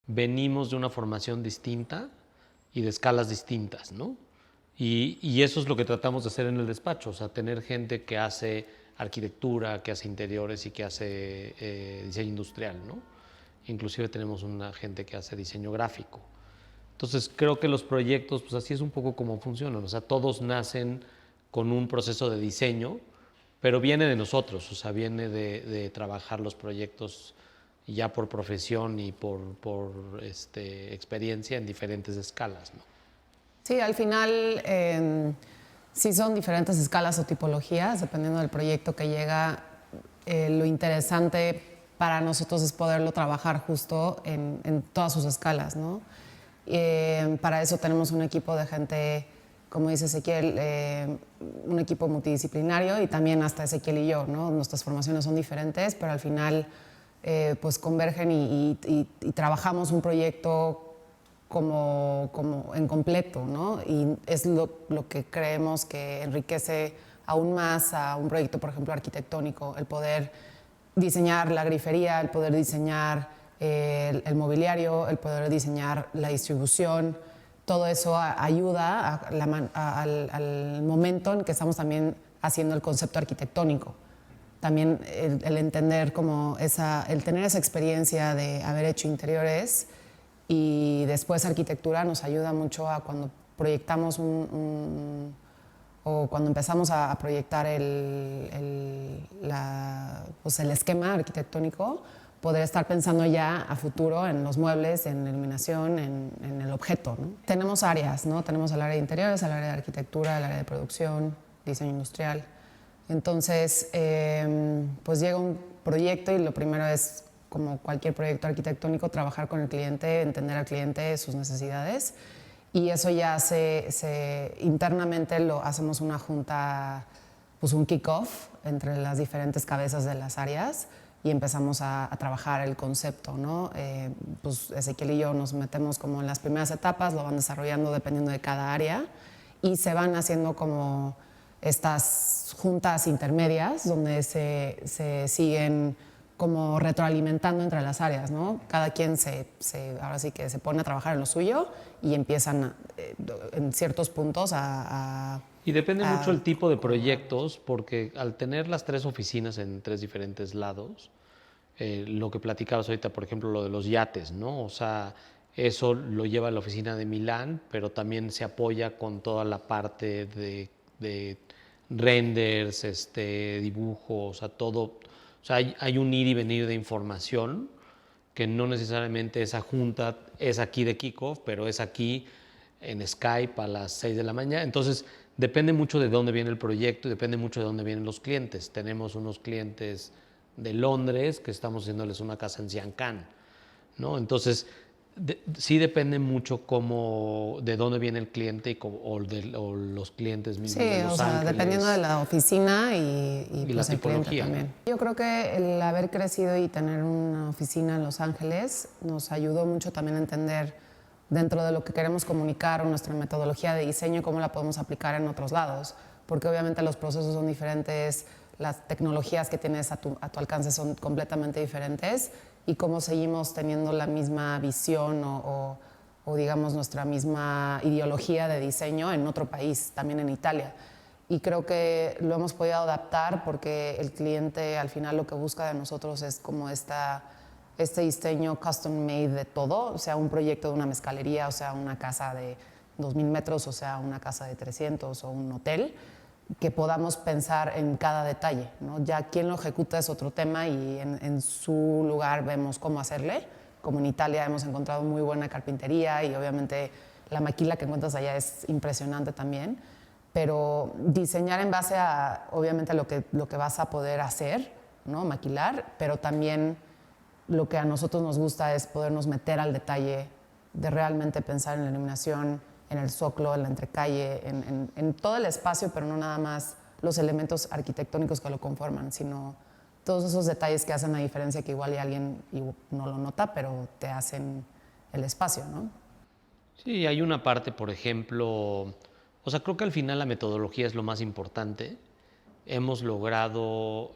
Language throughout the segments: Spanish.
venimos de una formación distinta y de escalas distintas, ¿no? Y eso es lo que tratamos de hacer en el despacho, o sea, tener gente que hace arquitectura, que hace interiores y que hace diseño industrial, ¿no? Inclusive tenemos una gente que hace diseño gráfico. Entonces creo que los proyectos, pues así es un poco como funcionan, o sea, todos nacen con un proceso de diseño, pero viene de nosotros, o sea, viene de trabajar los proyectos ya por profesión y por experiencia en diferentes escalas, ¿no? Sí, al final sí son diferentes escalas o tipologías, dependiendo del proyecto que llega. Lo interesante para nosotros es poderlo trabajar justo en todas sus escalas, ¿no? Para eso tenemos un equipo de gente, como dice Ezequiel, un equipo multidisciplinario, y también hasta Ezequiel y yo, ¿no? Nuestras formaciones son diferentes, pero al final pues convergen y trabajamos un proyecto como en completo, ¿no? Y es lo que creemos que enriquece aún más a un proyecto, por ejemplo, arquitectónico, el poder diseñar la grifería, el poder diseñar el mobiliario, el poder diseñar la distribución. Todo eso ayuda al momento en que estamos también haciendo el concepto arquitectónico. También el entender como el tener esa experiencia de haber hecho interiores y después arquitectura nos ayuda mucho a cuando proyectamos o cuando empezamos a proyectar pues el esquema arquitectónico, poder estar pensando ya a futuro en los muebles, en la iluminación, en el objeto, ¿no? Tenemos áreas, ¿no? Tenemos el área de interiores, el área de arquitectura, el área de producción, diseño industrial. Entonces, pues llega un proyecto y lo primero es, como cualquier proyecto arquitectónico, trabajar con el cliente, entender al cliente, sus necesidades, y eso ya internamente lo hacemos una junta, pues un kick-off entre las diferentes cabezas de las áreas y empezamos a trabajar el concepto, ¿no? Pues Ezequiel y yo nos metemos como en las primeras etapas, lo van desarrollando dependiendo de cada área y se van haciendo como estas juntas intermedias donde se siguen como retroalimentando entre las áreas, ¿no? Cada quien ahora sí que se pone a trabajar en lo suyo y empiezan en ciertos puntos Y depende mucho el tipo de proyectos, porque al tener las tres oficinas en tres diferentes lados, lo que platicabas ahorita, por ejemplo, lo de los yates, ¿no? O sea, eso lo lleva la oficina de Milán, pero también se apoya con toda la parte de renders, dibujos, o sea, todo. O sea, hay un ir y venir de información que no necesariamente esa junta es aquí de kickoff, pero es aquí en Skype a las 6 de la mañana. Entonces, depende mucho de dónde viene el proyecto y depende mucho de dónde vienen los clientes. Tenemos unos clientes de Londres que estamos haciéndoles una casa en Siancán, ¿no? Entonces, sí depende mucho de dónde viene el cliente o los clientes mismos de Sí, Los o sea, Ángeles. dependiendo de la oficina y la pues el cliente tipología, también. ¿no? Yo creo que el haber crecido y tener una oficina en Los Ángeles nos ayudó mucho también a entender dentro de lo que queremos comunicar o nuestra metodología de diseño, cómo la podemos aplicar en otros lados, porque obviamente los procesos son diferentes, las tecnologías que tienes a tu alcance son completamente diferentes, y cómo seguimos teniendo la misma visión o digamos nuestra misma ideología de diseño en otro país, también en Italia. Y creo que lo hemos podido adaptar porque el cliente al final lo que busca de nosotros es como este diseño custom made de todo, o sea, un proyecto de una mezcalería, o sea, una casa de 2000 metros, o sea, una casa de 300 o un hotel, que podamos pensar en cada detalle, ¿no? Ya quien lo ejecuta es otro tema y en su lugar vemos cómo hacerle. Como en Italia hemos encontrado muy buena carpintería y obviamente la maquila que encuentras allá es impresionante también, pero diseñar en base a obviamente lo que vas a poder hacer, ¿no? Maquilar, pero también lo que a nosotros nos gusta es podernos meter al detalle de realmente pensar en la iluminación, en el zócalo, en la entrecalle, en todo el espacio, pero no nada más los elementos arquitectónicos que lo conforman, sino todos esos detalles que hacen la diferencia, que igual y alguien no lo nota, pero te hacen el espacio, ¿no? Sí, hay una parte, por ejemplo, o sea, creo que al final la metodología es lo más importante. Hemos logrado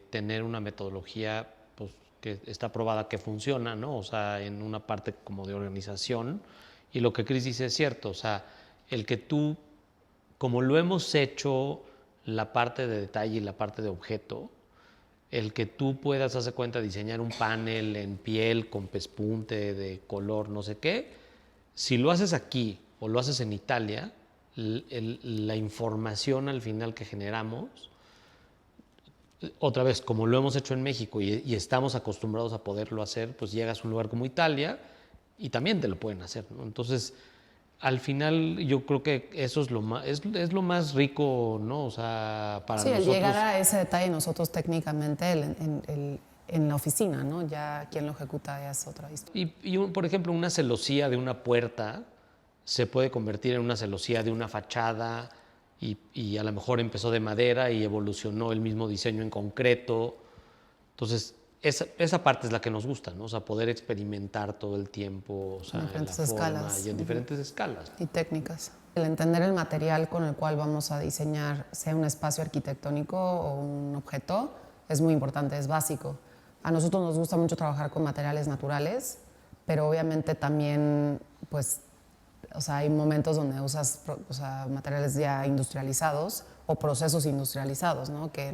tener una metodología pues, que está probada que funciona, ¿no? O sea, en una parte como de organización. Y lo que Chris dice es cierto, o sea, el que tú, como lo hemos hecho la parte de detalle y la parte de objeto, el que tú puedas, hacer cuenta, diseñar un panel en piel con pespunte de color, no sé qué, si lo haces aquí o lo haces en Italia, la información al final que generamos, otra vez, como lo hemos hecho en México y estamos acostumbrados a poderlo hacer, pues llegas a un lugar como Italia y también te lo pueden hacer, ¿no? Entonces, al final yo creo que eso es es lo más rico, ¿no? O sea, para Sí, el nosotros. llegar a ese detalle nosotros técnicamente en la oficina, ¿no? Ya quien lo ejecuta ya es otra historia. Por ejemplo, una celosía de una puerta se puede convertir en una celosía de una fachada y a lo mejor empezó de madera y evolucionó el mismo diseño en concreto. Entonces, esa parte es la que nos gusta, ¿no? O sea, poder experimentar todo el tiempo, o sea, En en la diferentes forma escalas. y en diferentes escalas. Y técnicas. El entender el material con el cual vamos a diseñar, sea un espacio arquitectónico o un objeto, es muy importante, es básico. A nosotros nos gusta mucho trabajar con materiales naturales, pero obviamente también, pues, o sea, hay momentos donde usas materiales ya industrializados o procesos industrializados, ¿no? Que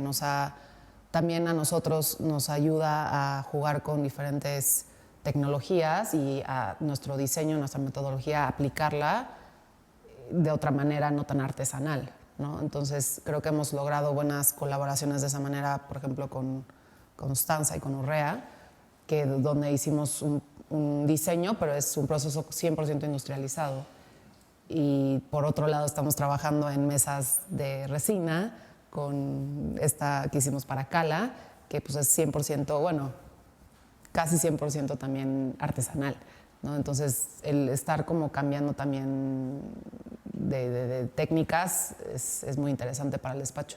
también a nosotros nos ayuda a jugar con diferentes tecnologías y a nuestro diseño, nuestra metodología, aplicarla de otra manera no tan artesanal, ¿no? Entonces creo que hemos logrado buenas colaboraciones de esa manera, por ejemplo con Constanza y con Urrea, donde hicimos un diseño, pero es un proceso 100% industrializado. Y por otro lado estamos trabajando en mesas de resina con esta que hicimos para Cala, que pues es 100%, bueno, casi 100% también artesanal, ¿no? Entonces el estar como cambiando también de técnicas es muy interesante para el despacho.